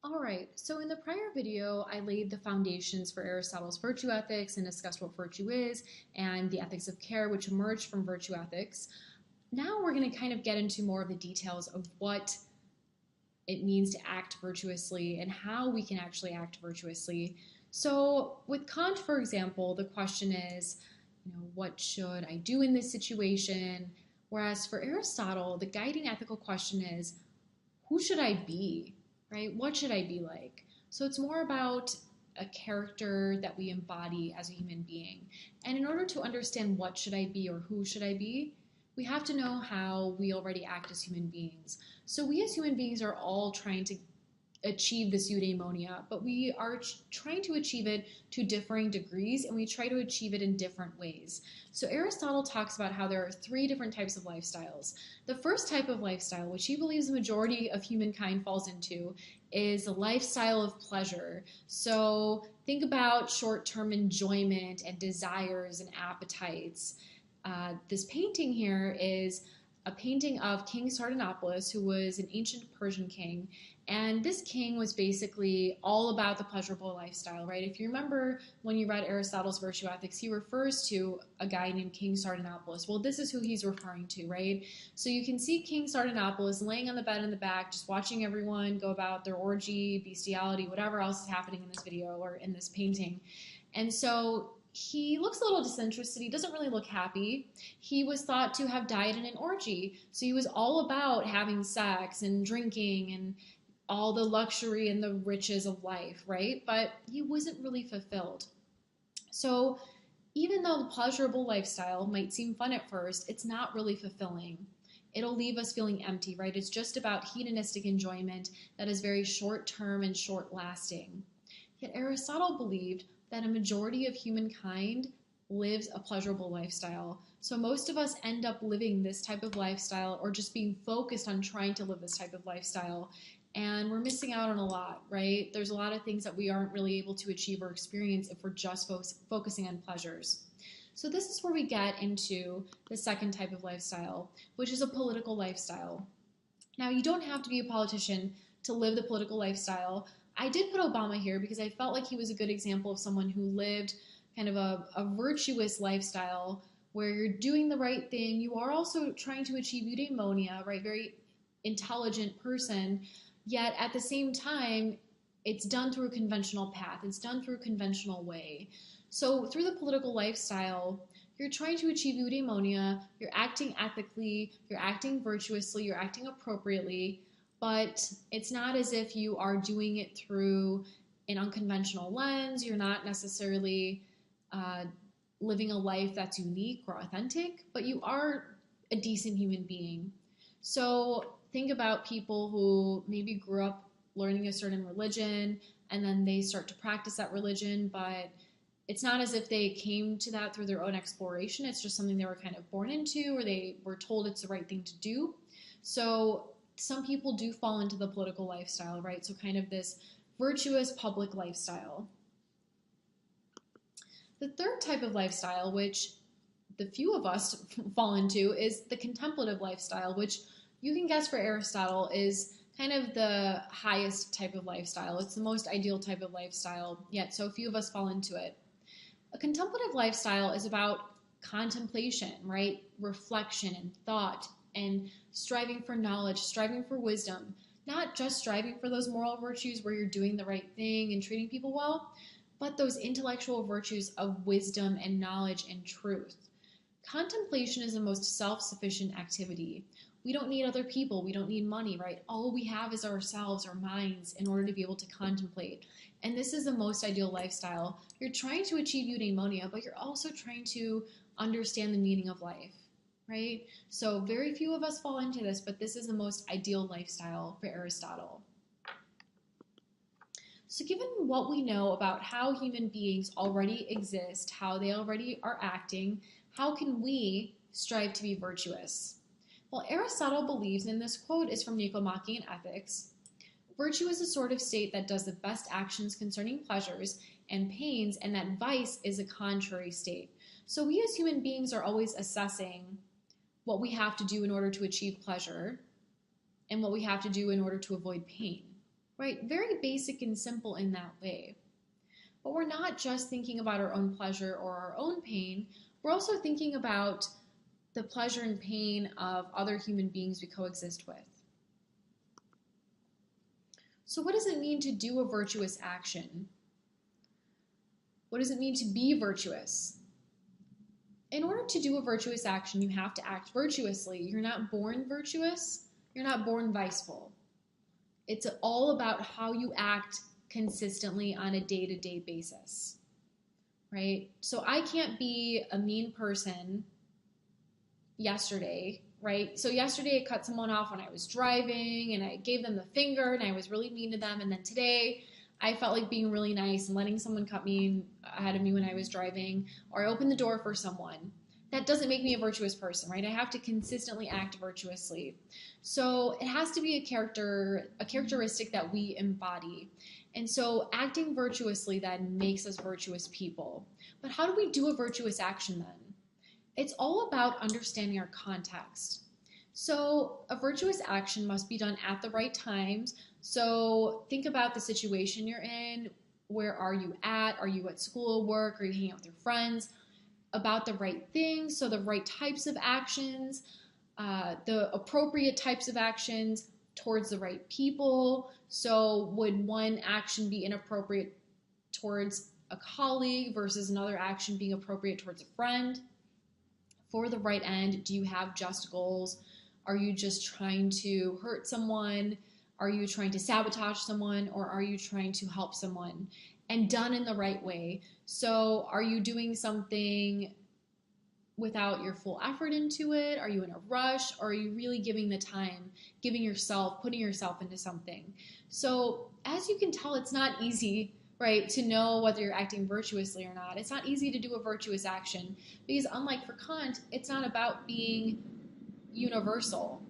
All right, so in the prior video, I laid the foundations for Aristotle's virtue ethics and discussed what virtue is and the ethics of care, which emerged from virtue ethics. Now we're going to kind of get into more of the details of what it means to act virtuously and how we can actually act virtuously. So, with Kant, for example, the question is, what should I do in this situation? Whereas for Aristotle, the guiding ethical question is, who should I be? Right? What should I be like? So it's more about a character that we embody as a human being. And in order to understand what should I be or who should I be, we have to know how we already act as human beings. So we as human beings are all trying to achieve this eudaimonia, but we are trying to achieve it to differing degrees, and we try to achieve it in different ways. So Aristotle talks about how there are three different types of lifestyles. The first type of lifestyle, which he believes the majority of humankind falls into, is a lifestyle of pleasure. So think about short-term enjoyment and desires and appetites. This painting here is a painting of King Sardanapalus, who was an ancient Persian king. And this king was basically all about the pleasurable lifestyle, right? If you remember when you read Aristotle's virtue ethics, he refers to a guy named King Sardanapalus. Well, this is who he's referring to, right? So you can see King Sardanapalus laying on the bed in the back, just watching everyone go about their orgy, bestiality, whatever else is happening in this video or in this painting. And so he looks a little disinterested. He doesn't really look happy. He was thought to have died in an orgy. So he was all about having sex and drinking and all the luxury and the riches of life, right? But he wasn't really fulfilled. So even though the pleasurable lifestyle might seem fun at first, it's not really fulfilling. It'll leave us feeling empty, right? It's just about hedonistic enjoyment that is very short-term and short-lasting. Yet Aristotle believed that a majority of humankind lives a pleasurable lifestyle. So most of us end up living this type of lifestyle or just being focused on trying to live this type of lifestyle. And we're missing out on a lot, right? There's a lot of things that we aren't really able to achieve or experience if we're just focusing on pleasures. So this is where we get into the second type of lifestyle, which is a political lifestyle. Now, you don't have to be a politician to live the political lifestyle. I did put Obama here because I felt like he was a good example of someone who lived kind of a virtuous lifestyle where you're doing the right thing. You are also trying to achieve eudaimonia, right? Very intelligent person. Yet at the same time, it's done through a conventional path. It's done through a conventional way. So through the political lifestyle, you're trying to achieve eudaimonia, you're acting ethically, you're acting virtuously, you're acting appropriately, but it's not as if you are doing it through an unconventional lens. You're not necessarily living a life that's unique or authentic, but you are a decent human being. So think about people who maybe grew up learning a certain religion and then they start to practice that religion, but it's not as if they came to that through their own exploration. It's just something they were kind of born into or they were told it's the right thing to do. So some people do fall into the political lifestyle, right? So kind of this virtuous public lifestyle. The third type of lifestyle, which the few of us fall into, is the contemplative lifestyle, which you can guess for Aristotle is kind of the highest type of lifestyle. It's the most ideal type of lifestyle, yet so few of us fall into it. A contemplative lifestyle is about contemplation, right? Reflection and thought and striving for knowledge, striving for wisdom, not just striving for those moral virtues where you're doing the right thing and treating people well, but those intellectual virtues of wisdom and knowledge and truth. Contemplation is the most self-sufficient activity. We don't need other people. We don't need money, right? All we have is ourselves, our minds, in order to be able to contemplate. And this is the most ideal lifestyle. You're trying to achieve eudaimonia, but you're also trying to understand the meaning of life, right? So very few of us fall into this, but this is the most ideal lifestyle for Aristotle. So given what we know about how human beings already exist, how they already are acting, how can we strive to be virtuous? Well, Aristotle believes, and this quote is from Nicomachean Ethics, virtue is a sort of state that does the best actions concerning pleasures and pains, and that vice is a contrary state. So we as human beings are always assessing what we have to do in order to achieve pleasure and what we have to do in order to avoid pain. right? Very basic and simple in that way. But we're not just thinking about our own pleasure or our own pain, we're also thinking about the pleasure and pain of other human beings we coexist with. So what does it mean to do a virtuous action? What does it mean to be virtuous? In order to do a virtuous action, you have to act virtuously. You're not born virtuous. You're not born viceful. It's all about how you act consistently on a day-to-day basis, right? So I can't be a mean person yesterday, right? So yesterday I cut someone off when I was driving and I gave them the finger and I was really mean to them. And then today I felt like being really nice and letting someone cut me ahead of me when I was driving, or I opened the door for someone. That doesn't make me a virtuous person, right? I have to consistently act virtuously. So it has to be a characteristic that we embody. And so acting virtuously then makes us virtuous people. But how do we do a virtuous action then? It's all about understanding our context. So a virtuous action must be done at the right times. So think about the situation you're in. Where are you at? Are you at school, work? Are you hanging out with your friends? About the right things, so the right types of actions, the appropriate types of actions towards the right people. So would one action be inappropriate towards a colleague versus another action being appropriate towards a friend? For the right end, do you have just goals? Are you just trying to hurt someone? Are you trying to sabotage someone? Or are you trying to help someone? And done in the right way. So are you doing something without your full effort into it? Are you in a rush? Or are you really giving the time, putting yourself into something? So as you can tell, it's not easy, right, to know whether you're acting virtuously or not. It's not easy to do a virtuous action because unlike for Kant, it's not about being universal,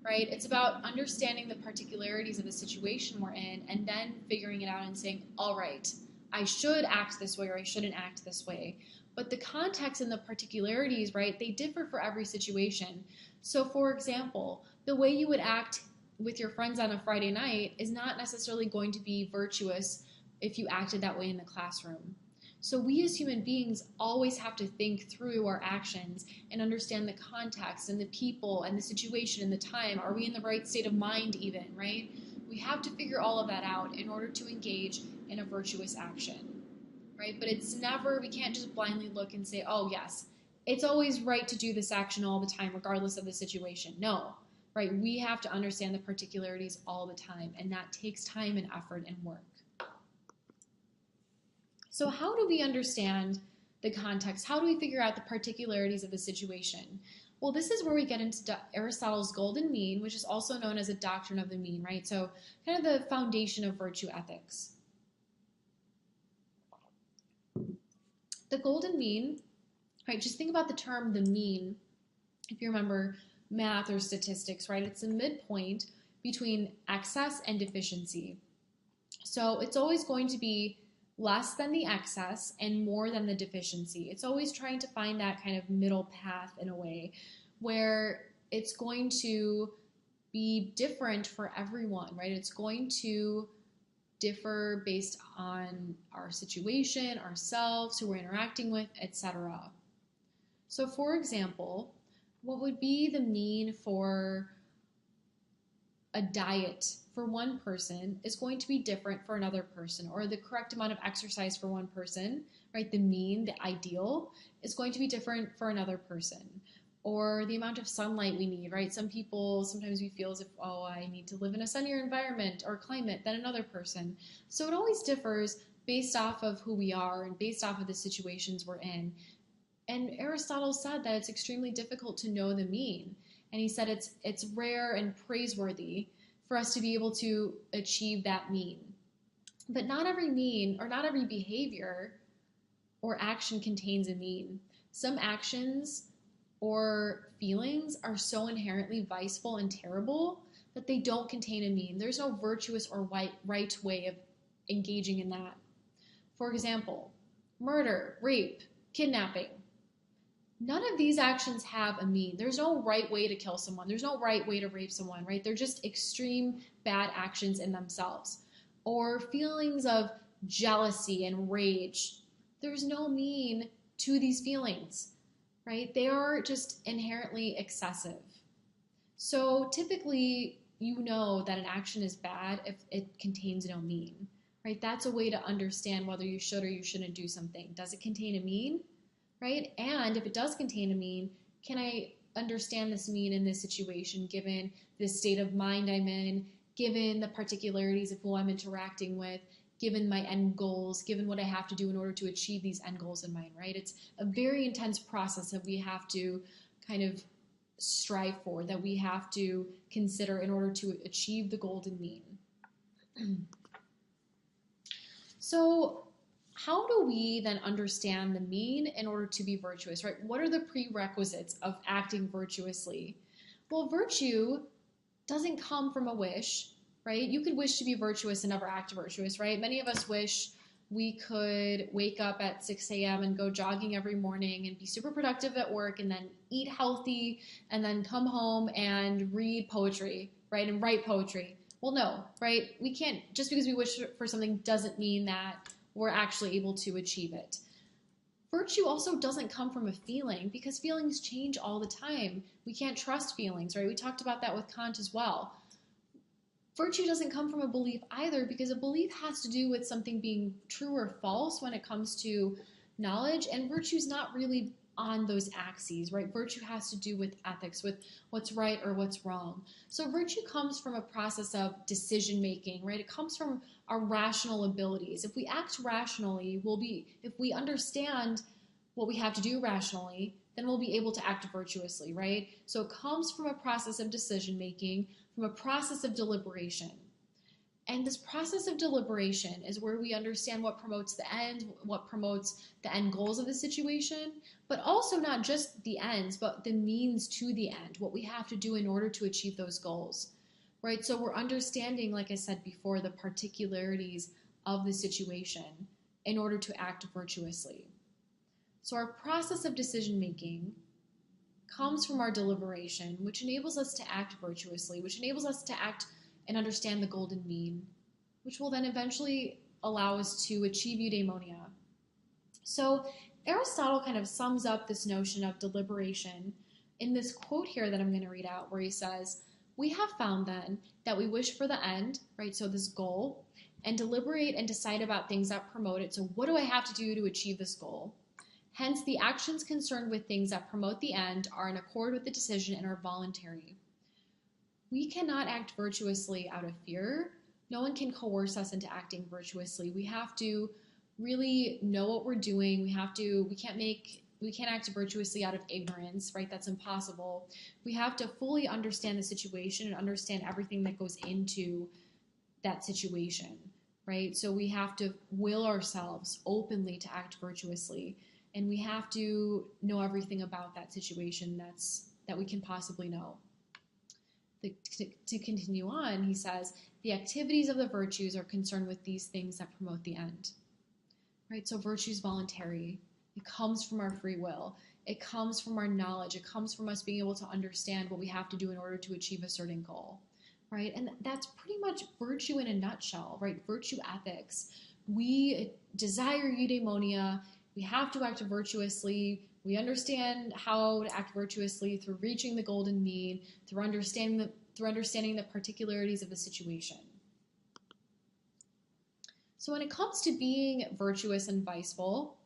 right? It's about understanding the particularities of the situation we're in and then figuring it out and saying, all right, I should act this way or I shouldn't act this way. But the context and the particularities, right, they differ for every situation. So for example, the way you would act with your friends on a Friday night is not necessarily going to be virtuous if you acted that way in the classroom. So we as human beings always have to think through our actions and understand the context and the people and the situation and the time. Are we in the right state of mind even, right? We have to figure all of that out in order to engage in a virtuous action, right? But it's never, we can't just blindly look and say, oh yes, it's always right to do this action all the time regardless of the situation. No, right? We have to understand the particularities all the time, and that takes time and effort and work. So how do we understand the context? How do we figure out the particularities of the situation? Well, this is where we get into Aristotle's golden mean, which is also known as a doctrine of the mean, right? So kind of the foundation of virtue ethics. The golden mean, right? Just think about the term the mean. If you remember math or statistics, right? It's a midpoint between excess and deficiency. So it's always going to be less than the excess and more than the deficiency. It's always trying to find that kind of middle path in a way where it's going to be different for everyone, right? It's going to differ based on our situation, ourselves, who we're interacting with, etc. So for example, what would be the mean for a diet for one person is going to be different for another person, or the correct amount of exercise for one person, right? The mean, the ideal, is going to be different for another person. Or the amount of sunlight we need, right? Some people, sometimes we feel as if, oh, I need to live in a sunnier environment or climate than another person. So it always differs based off of who we are and based off of the situations we're in. And Aristotle said that it's extremely difficult to know the mean. And he said it's rare and praiseworthy for us to be able to achieve that mean. But not every mean or not every behavior or action contains a mean. Some actions or feelings are so inherently viceful and terrible that they don't contain a mean. There's no virtuous or right way of engaging in that. For example, murder, rape, kidnapping. None of these actions have a mean. There's no right way to kill someone. There's no right way to rape someone, right? They're just extreme bad actions in themselves. Or feelings of jealousy and rage. There's no mean to these feelings, right? They are just inherently excessive. So typically, you know that an action is bad if it contains no mean, right? That's a way to understand whether you should or you shouldn't do something. Does it contain a mean? Right? And if it does contain a mean, can I understand this mean in this situation given the state of mind I'm in, given the particularities of who I'm interacting with, given my end goals, given what I have to do in order to achieve these end goals in mind, right? It's a very intense process that we have to kind of strive for, that we have to consider in order to achieve the golden mean. So how do we then understand the mean in order to be virtuous, right? What are the prerequisites of acting virtuously? Well, virtue doesn't come from a wish, right? You could wish to be virtuous and never act virtuous, right? Many of us wish we could wake up at 6 a.m. and go jogging every morning and be super productive at work and then eat healthy and then come home and read poetry, right? And write poetry. Well, no, right? We can't, just because we wish for something doesn't mean that we're actually able to achieve it. Virtue also doesn't come from a feeling because feelings change all the time. We can't trust feelings, right? We talked about that with Kant as well. Virtue doesn't come from a belief either because a belief has to do with something being true or false when it comes to knowledge, and virtue's not really on those axes, right? Virtue has to do with ethics, with what's right or what's wrong. So virtue comes from a process of decision making, right? It comes from our rational abilities. If we act rationally, if we understand what we have to do rationally, then we'll be able to act virtuously, right? So it comes from a process of decision making, from a process of deliberation. And this process of deliberation is where we understand what promotes the end, what promotes the end goals of the situation, but also not just the ends, but the means to the end, what we have to do in order to achieve those goals, right? So we're understanding, like I said before, the particularities of the situation in order to act virtuously. So our process of decision making comes from our deliberation, which enables us to act virtuously, which enables us to act and understand the golden mean, which will then eventually allow us to achieve eudaimonia. So Aristotle kind of sums up this notion of deliberation in this quote here that I'm going to read out, where he says, "We have found then that we wish for the end," right, so this goal, "and deliberate and decide about things that promote it." So what do I have to do to achieve this goal? "Hence, the actions concerned with things that promote the end are in accord with the decision and are voluntary." We cannot act virtuously out of fear. No one can coerce us into acting virtuously. We have to really know what we're doing. We can't act virtuously out of ignorance, right? That's impossible. We have to fully understand the situation and understand everything that goes into that situation, right? So we have to will ourselves openly to act virtuously, and we have to know everything about that situation that we can possibly know. To continue on, he says, "The activities of the virtues are concerned with these things that promote the end." Right? So virtue is voluntary. It comes from our free will. It comes from our knowledge. It comes from us being able to understand what we have to do in order to achieve a certain goal. Right? And that's pretty much virtue in a nutshell, right? Virtue ethics. We desire eudaimonia. We have to act virtuously. We understand how to act virtuously through reaching the golden mean, through understanding the particularities of the situation. So when it comes to being virtuous and viceful,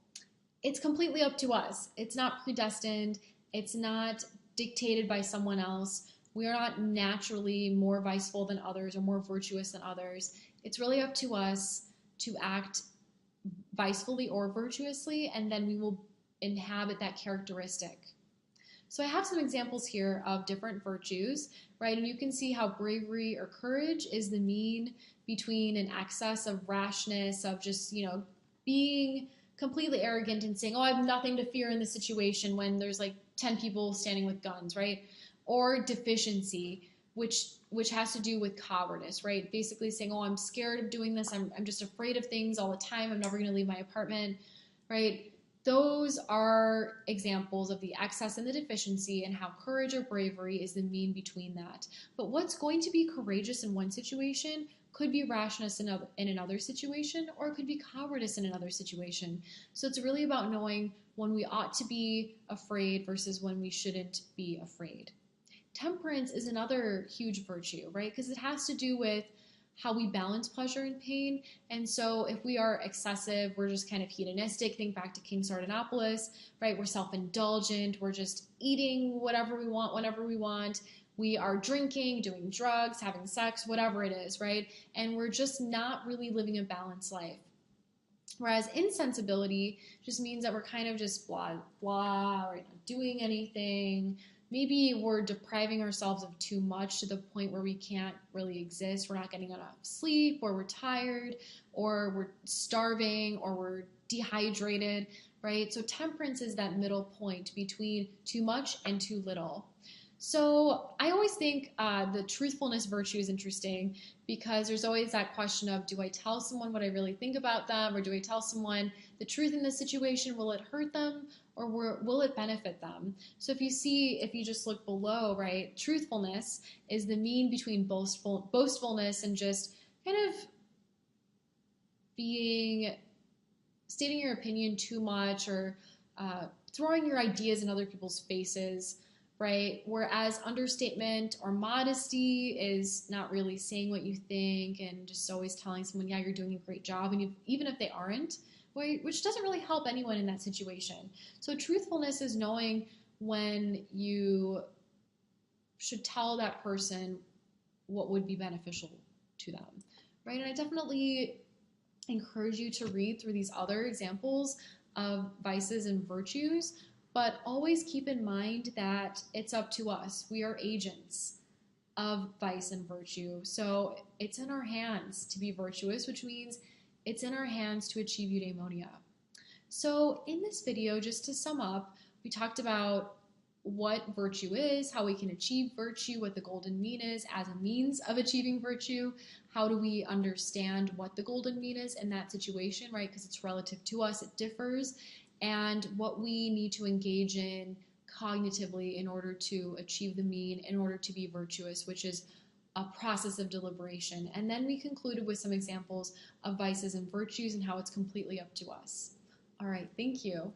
it's completely up to us. It's not predestined. It's not dictated by someone else. We are not naturally more viceful than others or more virtuous than others. It's really up to us to act vicefully or virtuously, and then we will inhabit that characteristic. So I have some examples here of different virtues, right? And you can see how bravery or courage is the mean between an excess of rashness, of just, being completely arrogant and saying, "Oh, I have nothing to fear in this situation," when there's like 10 people standing with guns, right? Or deficiency, which has to do with cowardice, right? Basically saying, "Oh, I'm scared of doing this. I'm just afraid of things all the time. I'm never going to leave my apartment," right? those are examples of the excess and the deficiency, and how courage or bravery is the mean between that. But what's going to be courageous in one situation could be rashness in another situation, or it could be cowardice in another situation. So it's really about knowing when we ought to be afraid versus when we shouldn't be afraid. Temperance is another huge virtue, right? Because it has to do with how we balance pleasure and pain. And so if we are excessive, we're just kind of hedonistic. Think back to King Sardanapalus, right? We're self-indulgent. We're just eating whatever we want, whenever we want. We are drinking, doing drugs, having sex, whatever it is, right? And we're just not really living a balanced life. Whereas insensibility just means that we're kind of just blah, blah, we're not doing anything. Maybe we're depriving ourselves of too much to the point where we can't really exist. We're not getting enough sleep, or we're tired, or we're starving, or we're dehydrated, right? So temperance is that middle point between too much and too little. So I always think the truthfulness virtue is interesting, because there's always that question of, do I tell someone what I really think about them, or do I tell someone the truth in this situation? Will it hurt them, or will it benefit them? So if you just look below, right, truthfulness is the mean between boastfulness and just kind of stating your opinion too much, or throwing your ideas in other people's faces, right? Whereas understatement or modesty is not really saying what you think and just always telling someone, yeah, you're doing a great job, and even if they aren't, which doesn't really help anyone in that situation. So truthfulness is knowing when you should tell that person what would be beneficial to them, right? And I definitely encourage you to read through these other examples of vices and virtues, but always keep in mind that it's up to us. We are agents of vice and virtue. So it's in our hands to be virtuous, which means it's in our hands to achieve eudaimonia. So in this video, just to sum up, we talked about what virtue is, how we can achieve virtue, what the golden mean is as a means of achieving virtue. How do we understand what the golden mean is in that situation, right? Because it's relative to us, it differs. And what we need to engage in cognitively in order to achieve the mean, in order to be virtuous, which is a process of deliberation. And then we concluded with some examples of vices and virtues and how it's completely up to us. All right, thank you.